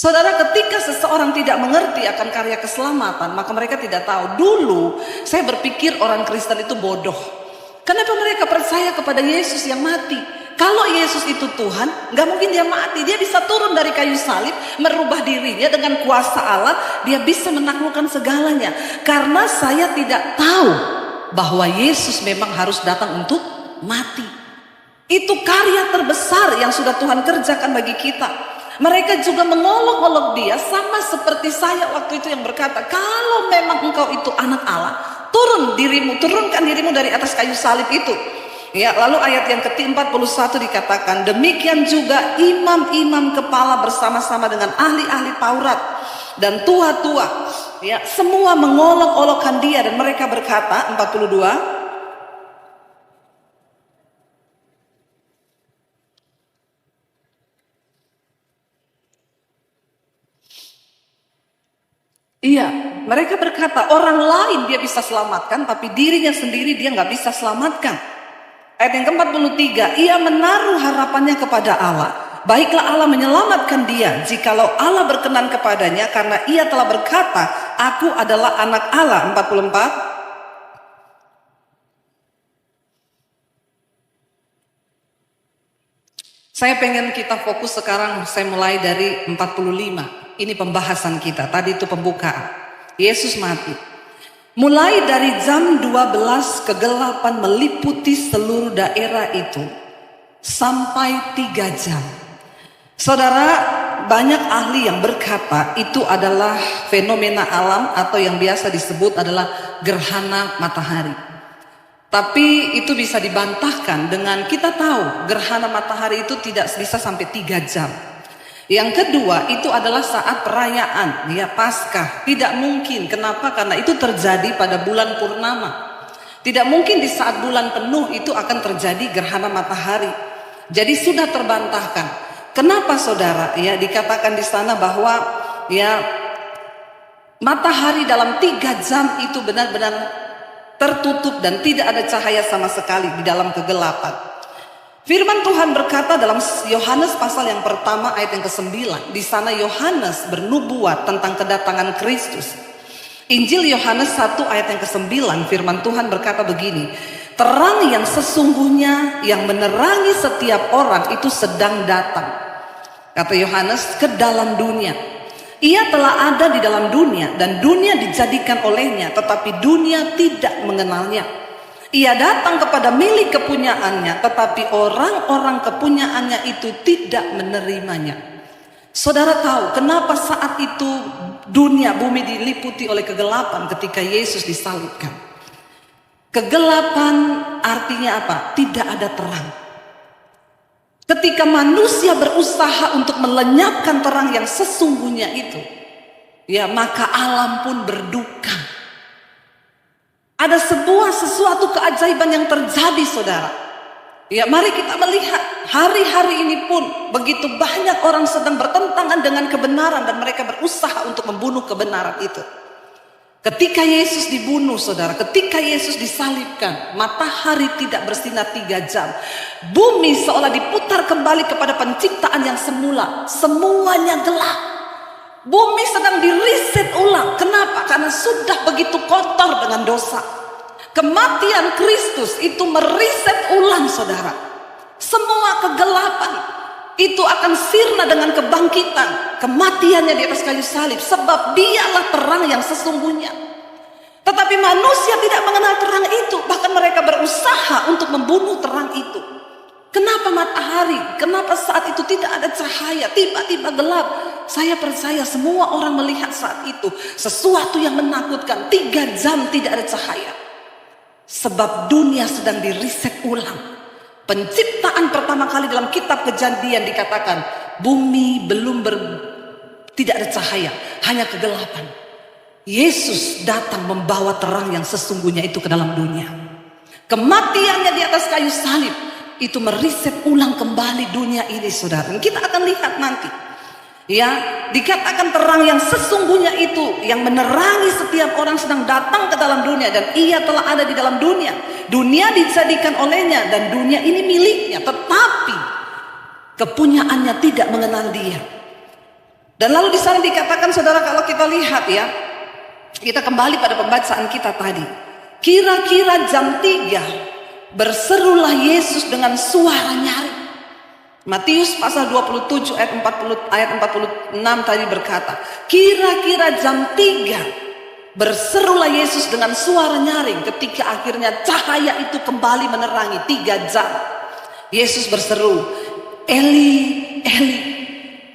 Saudara, ketika seseorang tidak mengerti akan karya keselamatan, maka mereka tidak tahu. Dulu saya berpikir orang Kristen itu bodoh. Kenapa mereka percaya kepada Yesus yang mati? Kalau Yesus itu Tuhan, gak mungkin dia mati. Dia bisa turun dari kayu salib, merubah dirinya dengan kuasa Allah. Dia bisa menaklukkan segalanya. Karena saya tidak tahu bahwa Yesus memang harus datang untuk mati. Itu karya terbesar yang sudah Tuhan kerjakan bagi kita. Mereka juga mengolok-olok dia, sama seperti saya waktu itu yang berkata, kalau memang engkau itu anak Allah, turunkan dirimu dari atas kayu salib itu. Ya, lalu ayat yang ke-41 dikatakan, demikian juga imam-imam kepala bersama-sama dengan ahli-ahli Taurat dan tua-tua, ya, semua mengolok-olokkan dia, dan mereka berkata, 42, iya, mereka berkata orang lain dia bisa selamatkan, tapi dirinya sendiri dia nggak bisa selamatkan. Ayat yang ke-43, ia menaruh harapannya kepada Allah. Baiklah Allah menyelamatkan dia, jikalau Allah berkenan kepadanya, karena ia telah berkata, aku adalah anak Allah. 44. Saya pengen kita fokus sekarang, saya mulai dari 45. Ini pembahasan kita, tadi itu pembukaan. Yesus mati. Mulai dari jam 12 kegelapan meliputi seluruh daerah itu sampai 3 jam. Saudara, banyak ahli yang berkata itu adalah fenomena alam atau yang biasa disebut adalah gerhana matahari. Tapi itu bisa dibantahkan dengan kita tahu gerhana matahari itu tidak bisa sampai 3 jam. Yang kedua itu adalah saat perayaan, ya, Paskah. Tidak mungkin, kenapa? Karena itu terjadi pada bulan purnama. Tidak mungkin di saat bulan penuh itu akan terjadi gerhana matahari. Jadi sudah terbantahkan. Kenapa saudara? Ya, dikatakan di sana bahwa ya matahari dalam 3 jam itu benar-benar tertutup dan tidak ada cahaya sama sekali di dalam kegelapan. Firman Tuhan berkata dalam Yohanes pasal yang pertama ayat yang ke-9. Di sana Yohanes bernubuat tentang kedatangan Kristus. Injil Yohanes 1 ayat yang ke-9, firman Tuhan berkata begini. Terang yang sesungguhnya yang menerangi setiap orang itu sedang datang, kata Yohanes, ke dalam dunia. Ia telah ada di dalam dunia dan dunia dijadikan olehnya, tetapi dunia tidak mengenalnya. Ia datang kepada milik kepunyaannya, tetapi orang-orang kepunyaannya itu tidak menerimanya. Saudara tahu kenapa saat itu dunia, bumi diliputi oleh kegelapan ketika Yesus disalibkan? Kegelapan artinya apa? Tidak ada terang. Ketika manusia berusaha untuk melenyapkan terang yang sesungguhnya itu, ya, maka alam pun berduka. Ada sesuatu keajaiban yang terjadi, saudara. Ya, mari kita melihat hari-hari ini pun begitu banyak orang sedang bertentangan dengan kebenaran dan mereka berusaha untuk membunuh kebenaran itu. Ketika Yesus dibunuh, saudara, ketika Yesus disalibkan, matahari tidak bersinar 3 jam. Bumi seolah diputar kembali kepada penciptaan yang semula. Semuanya gelap. Bumi sedang diriset ulang. Kenapa? Karena sudah begitu kotor dengan dosa. Kematian Kristus itu meriset ulang, saudara. Semua kegelapan itu akan sirna dengan kebangkitan kematiannya di atas kayu salib. Sebab dialah terang yang sesungguhnya. Tetapi manusia tidak mengenal terang itu. Bahkan mereka berusaha untuk membunuh terang itu. Kenapa matahari? Kenapa saat itu tidak ada cahaya? Tiba-tiba gelap. Saya percaya semua orang melihat saat itu sesuatu yang menakutkan. 3 jam tidak ada cahaya. Sebab dunia sedang diriset ulang. Penciptaan pertama kali dalam kitab Kejadian dikatakan bumi tidak ada cahaya, hanya kegelapan. Yesus datang membawa terang yang sesungguhnya itu ke dalam dunia. Kematiannya di atas kayu salib itu meriset ulang kembali dunia ini, saudara. Kita akan lihat nanti. Ya, dikatakan terang yang sesungguhnya itu yang menerangi setiap orang sedang datang ke dalam dunia, dan ia telah ada di dalam dunia. Dunia dijadikan olehnya dan dunia ini miliknya, tetapi kepunyaannya tidak mengenal dia. Dan lalu di sana dikatakan, saudara, kalau kita lihat ya, kita kembali pada pembacaan kita tadi. Kira-kira jam 3 berserulah Yesus dengan suara nyaring. Matius pasal 27 ayat 46 tadi berkata, kira-kira jam 3 berserulah Yesus dengan suara nyaring, ketika akhirnya cahaya itu kembali menerangi 3 jam. Yesus berseru, Eli, Eli,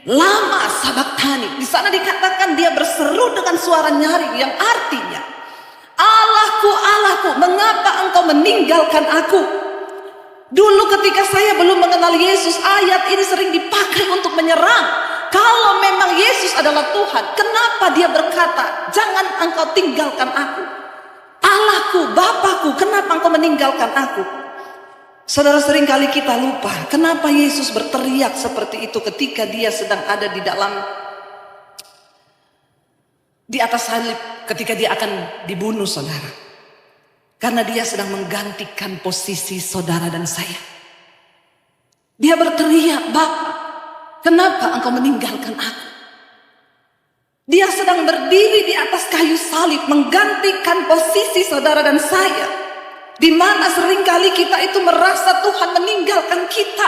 lama sabachthani. Di sana dikatakan dia berseru dengan suara nyaring yang artinya, Allahku, Allahku, mengapa engkau meninggalkan aku? Dulu ketika saya belum mengenal Yesus, ayat ini sering dipakai untuk menyerang. Kalau memang Yesus adalah Tuhan, kenapa dia berkata, jangan engkau tinggalkan aku? Allahku, Bapakku, kenapa engkau meninggalkan aku? Saudara, seringkali kita lupa kenapa Yesus berteriak seperti itu ketika dia sedang ada di atas salib, ketika dia akan dibunuh, saudara. Karena dia sedang menggantikan posisi saudara dan saya. Dia berteriak, Bapa, kenapa engkau meninggalkan aku? Dia sedang berdiri di atas kayu salib menggantikan posisi saudara dan saya. Di mana seringkali kita itu merasa Tuhan meninggalkan kita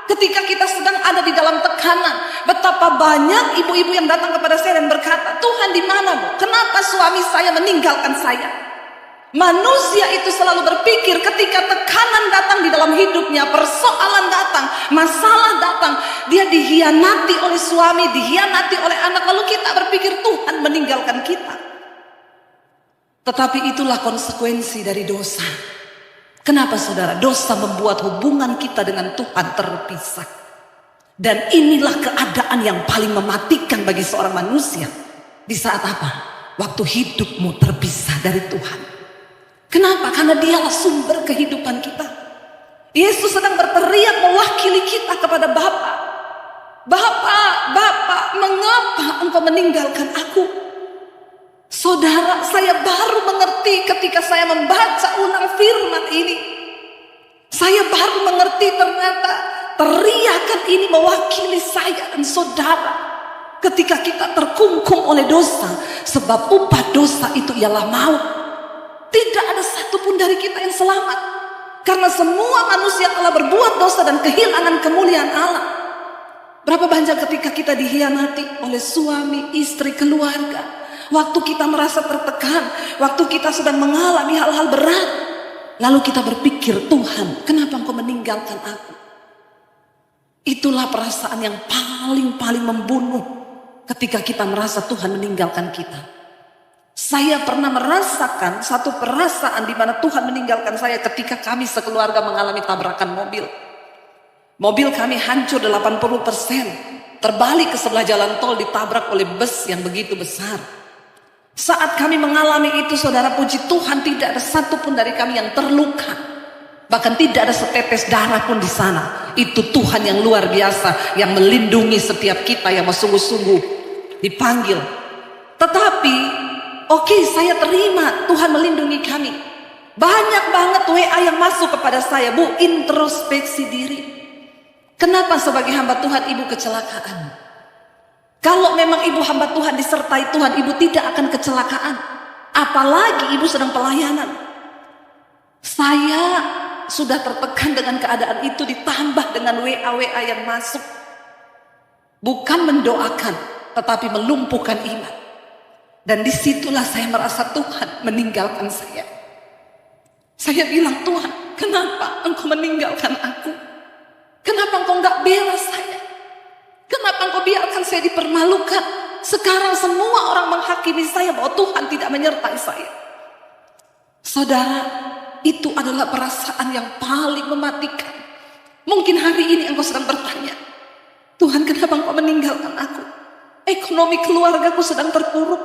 ketika kita sedang ada di dalam tekanan. Betapa banyak ibu-ibu yang datang kepada saya dan berkata, Tuhan di mana, Bu? Kenapa suami saya meninggalkan saya? Manusia itu selalu berpikir ketika tekanan datang di dalam hidupnya, persoalan datang, masalah datang, dia dihianati oleh suami, dihianati oleh anak, lalu kita berpikir Tuhan meninggalkan kita. Tetapi itulah konsekuensi dari dosa. Kenapa, saudara? Dosa membuat hubungan kita dengan Tuhan terpisah. Dan inilah keadaan yang paling mematikan bagi seorang manusia. Di saat apa? Waktu hidupmu terpisah dari Tuhan. Kenapa? Karena dialah sumber kehidupan kita. Yesus sedang berteriak mewakili kita kepada Bapa. Bapa, Bapa, mengapa engkau meninggalkan aku? Saudara, saya baru mengerti ketika saya membaca ulang firman ini. Saya baru mengerti ternyata teriakan ini mewakili saya dan saudara. Ketika kita terkungkung oleh dosa, sebab upah dosa itu ialah maut. Tidak ada satupun dari kita yang selamat. Karena semua manusia telah berbuat dosa dan kehilangan kemuliaan Allah. Berapa banyak ketika kita dihianati oleh suami, istri, keluarga. Waktu kita merasa tertekan. Waktu kita sedang mengalami hal-hal berat. Lalu kita berpikir, Tuhan, kenapa engkau meninggalkan aku? Itulah perasaan yang paling membunuh. Ketika kita merasa Tuhan meninggalkan kita. Saya pernah merasakan satu perasaan di mana Tuhan meninggalkan saya ketika kami sekeluarga mengalami tabrakan mobil. Mobil kami hancur 80%, terbalik ke sebelah jalan tol, ditabrak oleh bus yang begitu besar. Saat kami mengalami itu, saudara, puji Tuhan, tidak ada satupun dari kami yang terluka. Bahkan tidak ada setetes darah pun di sana. Itu Tuhan yang luar biasa, yang melindungi setiap kita yang sungguh-sungguh dipanggil. Tetapi oke, saya terima Tuhan melindungi kami. Banyak banget WA yang masuk kepada saya, Bu, introspeksi diri. Kenapa sebagai hamba Tuhan ibu kecelakaan? Kalau memang ibu hamba Tuhan disertai Tuhan, ibu tidak akan kecelakaan. Apalagi ibu sedang pelayanan. Saya sudah tertekan dengan keadaan itu, ditambah dengan WA yang masuk. Bukan mendoakan, tetapi melumpuhkan iman. Dan disitulah saya merasa Tuhan meninggalkan saya. Saya bilang, Tuhan, kenapa engkau meninggalkan aku? Kenapa engkau gak bela saya? Kenapa engkau biarkan saya dipermalukan? Sekarang semua orang menghakimi saya bahwa Tuhan tidak menyertai saya. Saudara, itu adalah perasaan yang paling mematikan. Mungkin hari ini engkau sedang bertanya, Tuhan, kenapa engkau meninggalkan aku? Ekonomi keluargaku sedang terpuruk.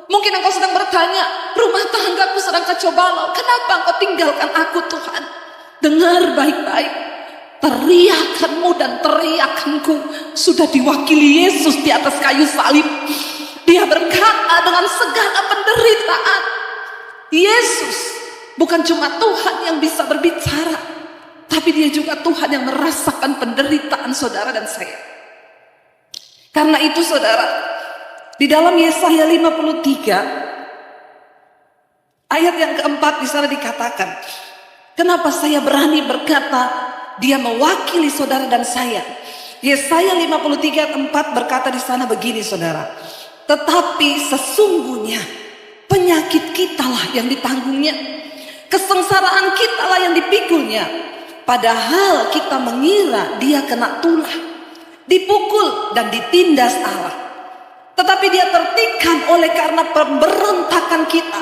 Mungkin engkau sedang bertanya, rumah tanggaku sedang kacau balau. Kenapa engkau tinggalkan aku, Tuhan? Dengar baik-baik. Teriakanmu dan teriakanku sudah diwakili Yesus di atas kayu salib. Dia berkata dengan segala penderitaan. Yesus bukan cuma Tuhan yang bisa berbicara, tapi dia juga Tuhan yang merasakan penderitaan saudara dan saya. Karena itu saudara, di dalam Yesaya 53 ayat yang keempat di sana dikatakan, kenapa saya berani berkata dia mewakili saudara dan saya. Yesaya 53 ayat 4 berkata di sana begini saudara, tetapi sesungguhnya penyakit kitalah yang ditanggungnya, kesengsaraan kitalah yang dipikulnya, padahal kita mengira dia kena tulah, dipukul dan ditindas Allah. Tetapi dia tertikam oleh karena pemberontakan kita,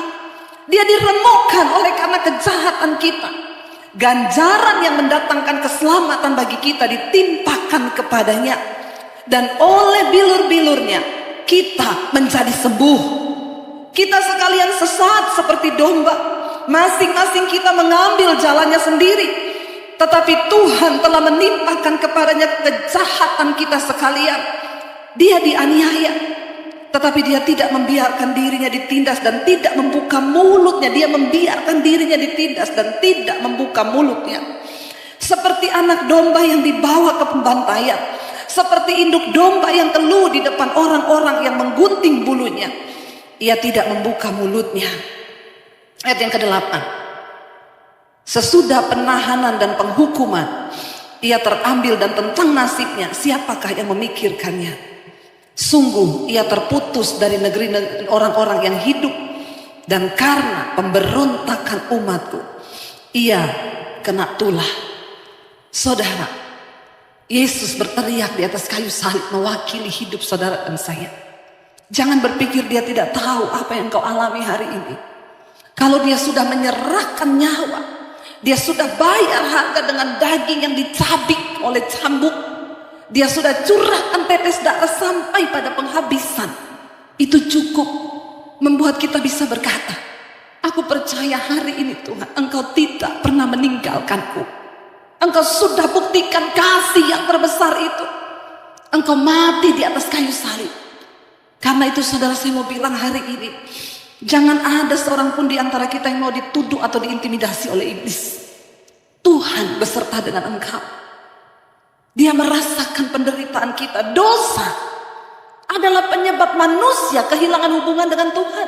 dia diremukkan oleh karena kejahatan kita. Ganjaran yang mendatangkan keselamatan bagi kita ditimpakan kepadanya, dan oleh bilur-bilurnya kita menjadi sembuh. Kita sekalian sesat seperti domba, masing-masing kita mengambil jalannya sendiri. Tetapi Tuhan telah menimpakan kepadanya kejahatan kita sekalian. Dia dianiaya, tetapi dia tidak membiarkan dirinya ditindas dan tidak membuka mulutnya. Dia membiarkan dirinya ditindas dan tidak membuka mulutnya. Seperti anak domba yang dibawa ke pembantaian, seperti induk domba yang keluh di depan orang-orang yang menggunting bulunya, ia tidak membuka mulutnya. Ayat yang ke-8, sesudah penahanan dan penghukuman ia terambil, dan tentang nasibnya siapakah yang memikirkannya? Sungguh ia terputus dari negeri orang-orang yang hidup, dan karena pemberontakan umatku ia kena tulah. Saudara, Yesus berteriak di atas kayu salib mewakili hidup saudara dan saya. Jangan berpikir dia tidak tahu apa yang kau alami hari ini. Kalau dia sudah menyerahkan nyawa, dia sudah bayar harga dengan daging yang dicabik oleh cambuk, dia sudah curahkan tetes darah sampai pada penghabisan. Itu cukup membuat kita bisa berkata, aku percaya hari ini Tuhan, Engkau tidak pernah meninggalkanku. Engkau sudah buktikan kasih yang terbesar itu. Engkau mati di atas kayu salib. Karena itu saudara, saya mau bilang hari ini, jangan ada seorang pun di antara kita yang mau dituduh atau diintimidasi oleh iblis. Tuhan beserta dengan engkau. Dia merasakan penderitaan kita. Dosa adalah penyebab manusia kehilangan hubungan dengan Tuhan.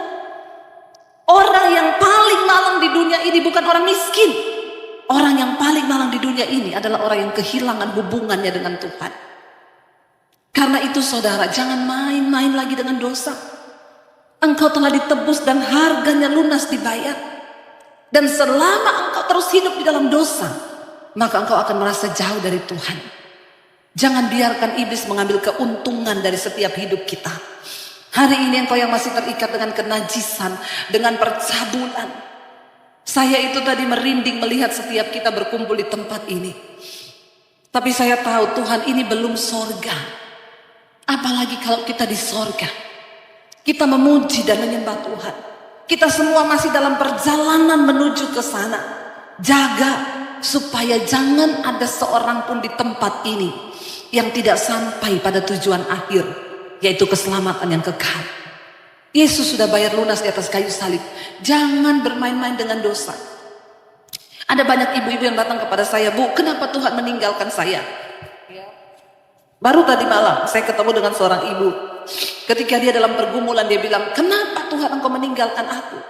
Orang yang paling malang di dunia ini bukan orang miskin. Orang yang paling malang di dunia ini adalah orang yang kehilangan hubungannya dengan Tuhan. Karena itu saudara, jangan main-main lagi dengan dosa. Engkau telah ditebus dan harganya lunas dibayar. Dan selama engkau terus hidup di dalam dosa, maka engkau akan merasa jauh dari Tuhan. Jangan biarkan iblis mengambil keuntungan dari setiap hidup kita. Hari ini engkau yang masih terikat dengan kenajisan, dengan percabulan. Saya itu tadi merinding melihat setiap kita berkumpul di tempat ini. Tapi saya tahu Tuhan ini belum sorga. Apalagi kalau kita di sorga, kita memuji dan menyembah Tuhan. Kita semua masih dalam perjalanan menuju ke sana. Jaga supaya jangan ada seorang pun di tempat ini yang tidak sampai pada tujuan akhir, yaitu keselamatan yang kekal. Yesus sudah bayar lunas di atas kayu salib. Jangan bermain-main dengan dosa. Ada banyak ibu-ibu yang datang kepada saya, Bu, kenapa Tuhan meninggalkan saya? Baru tadi malam saya ketemu dengan seorang ibu. Ketika dia dalam pergumulan, dia bilang, kenapa Tuhan Engkau meninggalkan aku?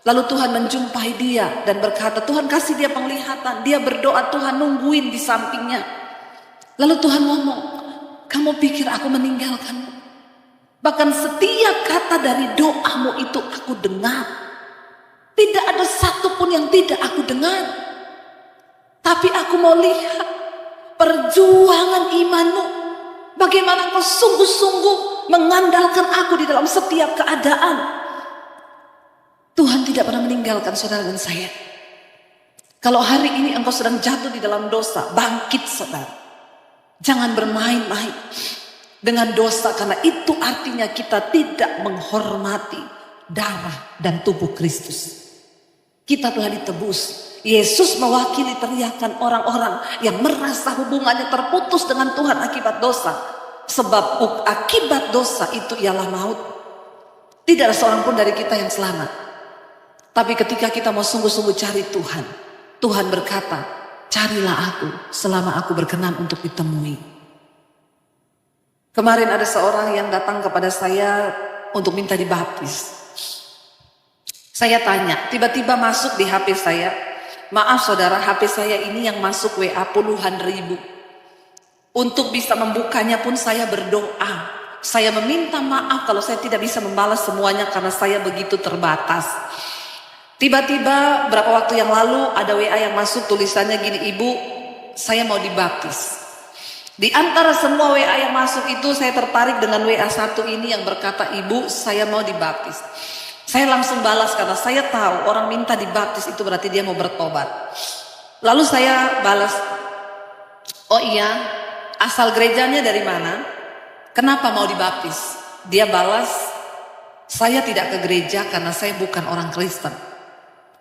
Lalu Tuhan menjumpai dia dan berkata, Tuhan kasih dia penglihatan. Dia berdoa, Tuhan nungguin di sampingnya. Lalu Tuhan ngomong, kamu pikir aku meninggalkanmu? Bahkan setiap kata dari doamu itu aku dengar. Tidak ada satu pun yang tidak aku dengar. Tapi aku mau lihat perjuangan imanmu. Bagaimana kau sungguh-sungguh mengandalkan aku di dalam setiap keadaan. Tuhan tidak pernah meninggalkan saudara dan saya. Kalau hari ini engkau sedang jatuh di dalam dosa, bangkit saudara. Jangan bermain-main dengan dosa, karena itu artinya kita tidak menghormati darah dan tubuh Kristus. Kita telah ditebus. Yesus mewakili teriakan orang-orang yang merasa hubungannya terputus dengan Tuhan akibat dosa. Sebab akibat dosa itu ialah maut. Tidak ada seorang pun dari kita yang selamat. Tapi ketika kita mau sungguh-sungguh cari Tuhan, Tuhan berkata, carilah aku selama aku berkenan untuk ditemui. Kemarin ada seorang yang datang kepada saya untuk minta dibaptis. Saya tanya, tiba-tiba masuk di HP saya. Maaf saudara, HP saya ini yang masuk WA puluhan ribu. Untuk bisa membukanya pun saya berdoa. Saya meminta maaf kalau saya tidak bisa membalas semuanya karena saya begitu terbatas. Tiba-tiba berapa waktu yang lalu ada WA yang masuk, tulisannya gini, Ibu, saya mau dibaptis. Di antara semua WA yang masuk itu saya tertarik dengan WA satu ini yang berkata, Ibu, saya mau dibaptis. Saya langsung balas karena saya tahu orang minta dibaptis itu berarti dia mau bertobat. Lalu saya balas, oh iya, asal gerejanya dari mana? Kenapa mau dibaptis? Dia balas, saya tidak ke gereja karena saya bukan orang Kristen.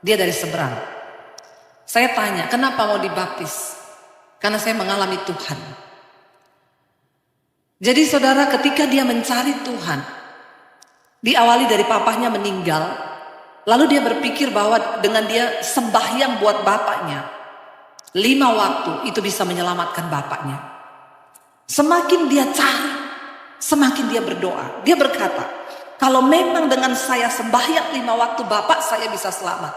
Dia dari seberang. Saya tanya, kenapa mau dibaptis? Karena saya mengalami Tuhan. Jadi saudara, ketika dia mencari Tuhan, diawali dari papahnya meninggal, lalu dia berpikir bahwa dengan dia sembahyang buat bapaknya 5 waktu itu bisa menyelamatkan bapaknya. Semakin dia cari, semakin dia berdoa. Dia berkata, kalau memang dengan saya sembahyang 5 waktu bapak saya bisa selamat,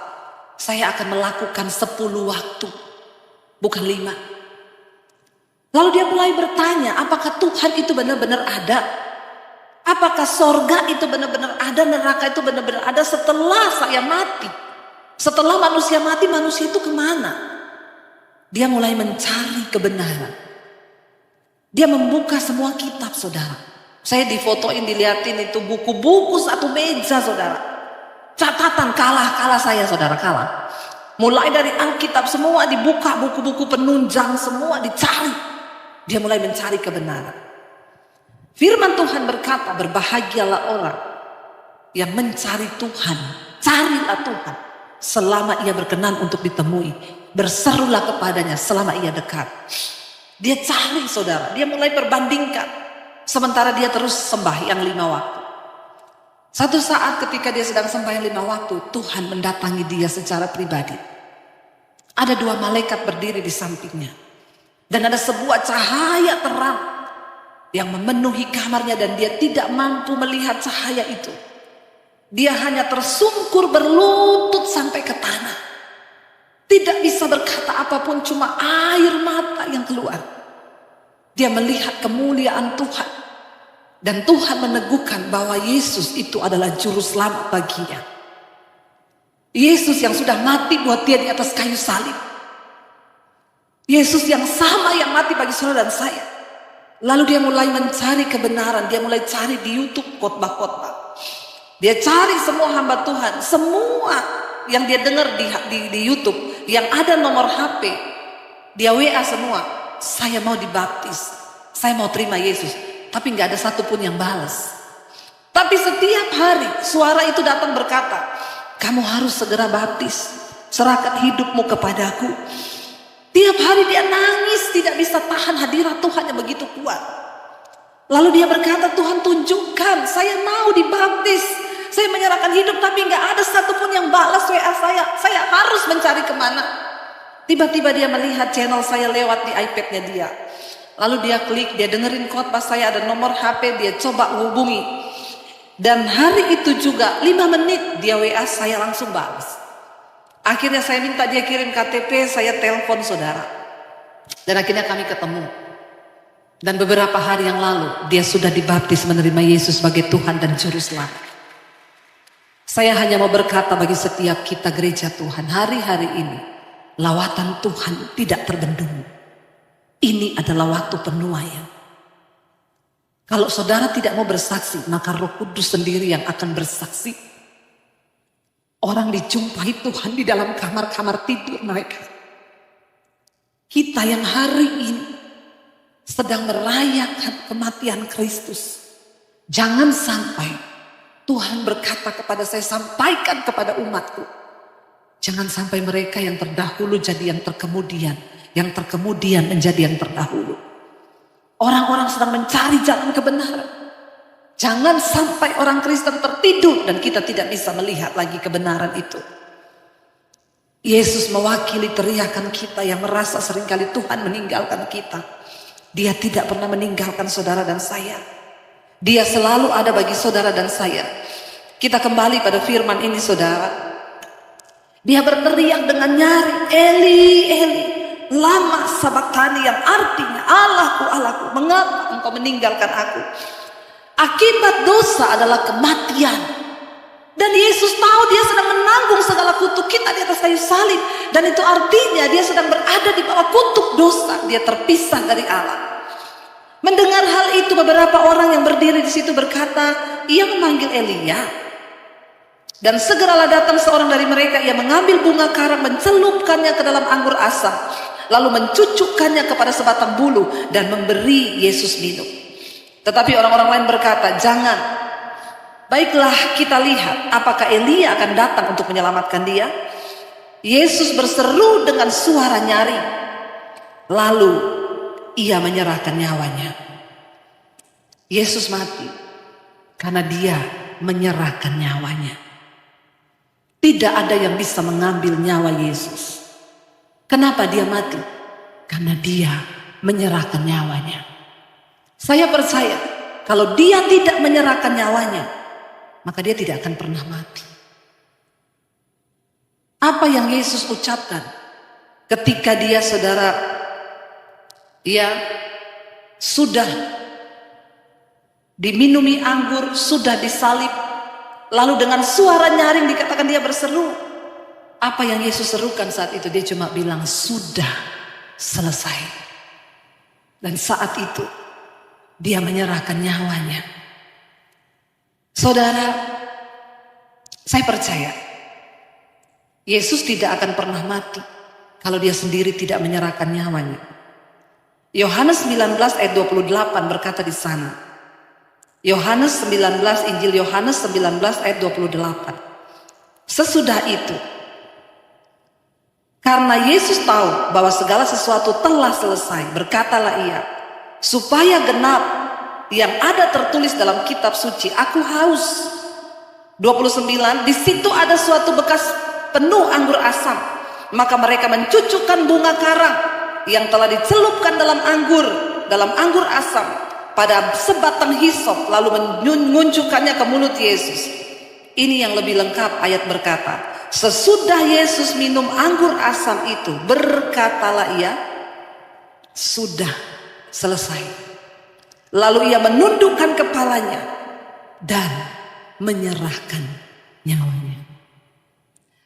saya akan melakukan 10 waktu, bukan 5. Lalu dia mulai bertanya, apakah Tuhan itu benar-benar ada? Apakah sorga itu benar-benar ada, neraka itu benar-benar ada setelah saya mati? Setelah manusia mati, manusia itu kemana? Dia mulai mencari kebenaran. Dia membuka semua kitab, saudara. Saya difotoin, dilihatin itu buku-buku satu meja, saudara. Catatan kalah saya, saudara, kalah. Mulai dari Alkitab semua dibuka, buku-buku penunjang semua dicari. Dia mulai mencari kebenaran. Firman Tuhan berkata, berbahagialah orang yang mencari Tuhan. Carilah Tuhan selama ia berkenan untuk ditemui. Berserulah kepadanya selama ia dekat. Dia cari, saudara. Dia mulai perbandingkan. Sementara dia terus sembahyang 5 waktu. Satu saat ketika dia sedang sembahyang 5 waktu, Tuhan mendatangi dia secara pribadi. Ada 2 malaikat berdiri di sampingnya. Dan ada sebuah cahaya terang yang memenuhi kamarnya dan dia tidak mampu melihat cahaya itu. Dia hanya tersungkur berlutut sampai ke tanah. Tidak bisa berkata apapun, cuma air mata yang keluar. Dia melihat kemuliaan Tuhan. Dan Tuhan meneguhkan bahwa Yesus itu adalah juru selamat baginya. Yesus yang sudah mati buat dia di atas kayu salib. Yesus yang sama yang mati bagi saudara dan saya. Lalu dia mulai mencari kebenaran. Dia mulai cari di YouTube khotbah-khotbah. Dia cari semua hamba Tuhan. Semua yang dia dengar di YouTube. Yang ada nomor HP. Dia WA semua. Saya mau dibaptis. Saya mau terima Yesus. Tapi gak ada satupun yang balas. Tapi setiap hari suara itu datang berkata, kamu harus segera baptis. Serahkan hidupmu kepadaku. Tiap hari dia nangis, tidak bisa tahan hadirat Tuhan yang begitu kuat. Lalu dia berkata, Tuhan tunjukkan, saya mau dibaptis. Saya menyerahkan hidup tapi gak ada satupun yang balas WA saya. Saya harus mencari kemana. Tiba-tiba dia melihat channel saya lewat di iPad-nya dia. Lalu dia klik, dia dengerin khotbah saya, ada nomor HP, dia coba hubungi. Dan hari itu juga 5 menit dia WA saya langsung balas. Akhirnya saya minta dia kirim KTP, saya telepon saudara. Dan akhirnya kami ketemu. Dan beberapa hari yang lalu dia sudah dibaptis menerima Yesus sebagai Tuhan dan Juru Selamat. Saya hanya mau berkata bagi setiap kita gereja Tuhan, hari-hari ini lawatan Tuhan tidak terbendung. Ini adalah waktu penuaian. Kalau saudara tidak mau bersaksi, maka Roh Kudus sendiri yang akan bersaksi. Orang dijumpai Tuhan di dalam kamar-kamar tidur mereka. Kita yang hari ini sedang merayakan kematian Kristus. Jangan sampai Tuhan berkata kepada saya, sampaikan kepada umatku. Jangan sampai mereka yang terdahulu jadi yang terkemudian. Yang terkemudian menjadi yang terdahulu. Orang-orang sedang mencari jalan kebenaran. Jangan sampai orang Kristen tertidur dan kita tidak bisa melihat lagi kebenaran itu. Yesus mewakili teriakan kita yang merasa seringkali Tuhan meninggalkan kita. Dia tidak pernah meninggalkan saudara dan saya. Dia selalu ada bagi saudara dan saya. Kita kembali pada firman ini saudara. Dia berteriak dengan nyaring, Eli, Eli, lama sabachthani, yang artinya Allahku, Allahku, mengapa engkau meninggalkan aku? Akibat dosa adalah kematian. Dan Yesus tahu dia sedang menanggung segala kutuk kita di atas kayu salib. Dan itu artinya dia sedang berada di bawah kutuk dosa. Dia terpisah dari Allah. Mendengar hal itu, beberapa orang yang berdiri di situ berkata, ia memanggil Elia. Dan segeralah datang seorang dari mereka. Ia mengambil bunga karang, mencelupkannya ke dalam anggur asam, lalu mencucukkannya kepada sebatang bulu dan memberi Yesus minum. Tetapi orang-orang lain berkata, jangan. Baiklah, kita lihat apakah Elia akan datang untuk menyelamatkan dia. Yesus berseru dengan suara nyaring, lalu ia menyerahkan nyawanya. Yesus mati karena dia menyerahkan nyawanya. Tidak ada yang bisa mengambil nyawa Yesus. Kenapa dia mati? Karena dia menyerahkan nyawanya. Saya percaya kalau dia tidak menyerahkan nyawanya, maka dia tidak akan pernah mati. Apa yang Yesus ucapkan ketika dia saudara, ia sudah diminumi anggur, sudah disalib, lalu dengan suara nyaring dikatakan dia berseru. Apa yang Yesus serukan saat itu? Dia cuma bilang sudah selesai. Dan saat itu dia menyerahkan nyawanya. Saudara, saya percaya Yesus tidak akan pernah mati kalau dia sendiri tidak menyerahkan nyawanya. Yohanes 19 ayat 28 berkata di sana. Yohanes 19, Injil Yohanes 19 ayat 28. Sesudah itu, karena Yesus tahu bahwa segala sesuatu telah selesai, berkatalah ia, supaya genap yang ada tertulis dalam kitab suci, aku haus. 29, di situ ada suatu bekas penuh anggur asam. Maka mereka mencucukkan bunga karang yang telah dicelupkan dalam anggur asam pada sebatang hisop, lalu mengunjukkannya ke mulut Yesus. Ini yang lebih lengkap, ayat berkata, sesudah Yesus minum anggur asam itu, berkatalah ia, sudah selesai. Lalu ia menundukkan kepalanya dan menyerahkan nyawanya.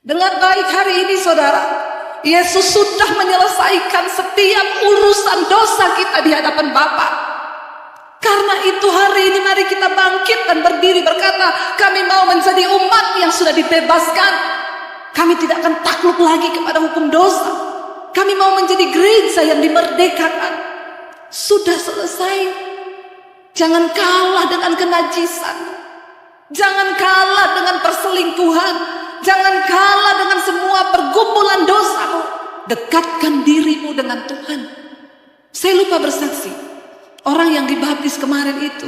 Dengar baik hari ini saudara, Yesus sudah menyelesaikan setiap urusan dosa kita di hadapan Bapa. Karena itu hari ini mari kita bangkit dan berdiri berkata, kami mau menjadi umat yang sudah dibebaskan. Kami tidak akan takluk lagi kepada hukum dosa. Kami mau menjadi gereja yang dimerdekakan. Sudah selesai. Jangan kalah dengan kenajisan. Jangan kalah dengan perselingkuhan. Jangan kalah dengan semua pergumulan dosamu. Dekatkan dirimu dengan Tuhan. Saya lupa bersaksi. Orang yang dibaptis kemarin itu,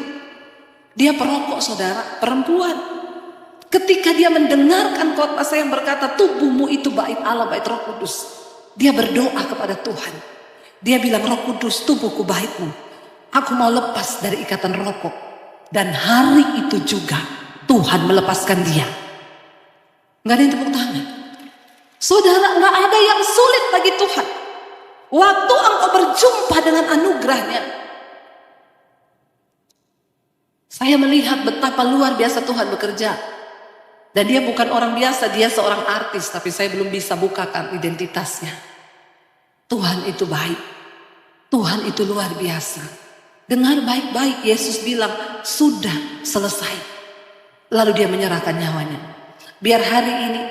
dia perokok saudara, perempuan. Ketika dia mendengarkan khotbah saya yang berkata, tubuhmu itu bait Allah, bait Roh Kudus. Dia berdoa kepada Tuhan. Dia bilang, Roh Kudus, tubuhku baitmu. Aku mau lepas dari ikatan rokok. Dan hari itu juga Tuhan melepaskan dia. Gak ada yang tepuk tangan. Saudara, gak ada yang sulit bagi Tuhan. Waktu engkau berjumpa dengan anugerahnya. Saya melihat betapa luar biasa Tuhan bekerja. Dan dia bukan orang biasa, dia seorang artis. Tapi saya belum bisa bukakan identitasnya. Tuhan itu baik. Tuhan itu luar biasa. Dengar baik-baik, Yesus bilang sudah selesai. Lalu dia menyerahkan nyawanya. Biar hari ini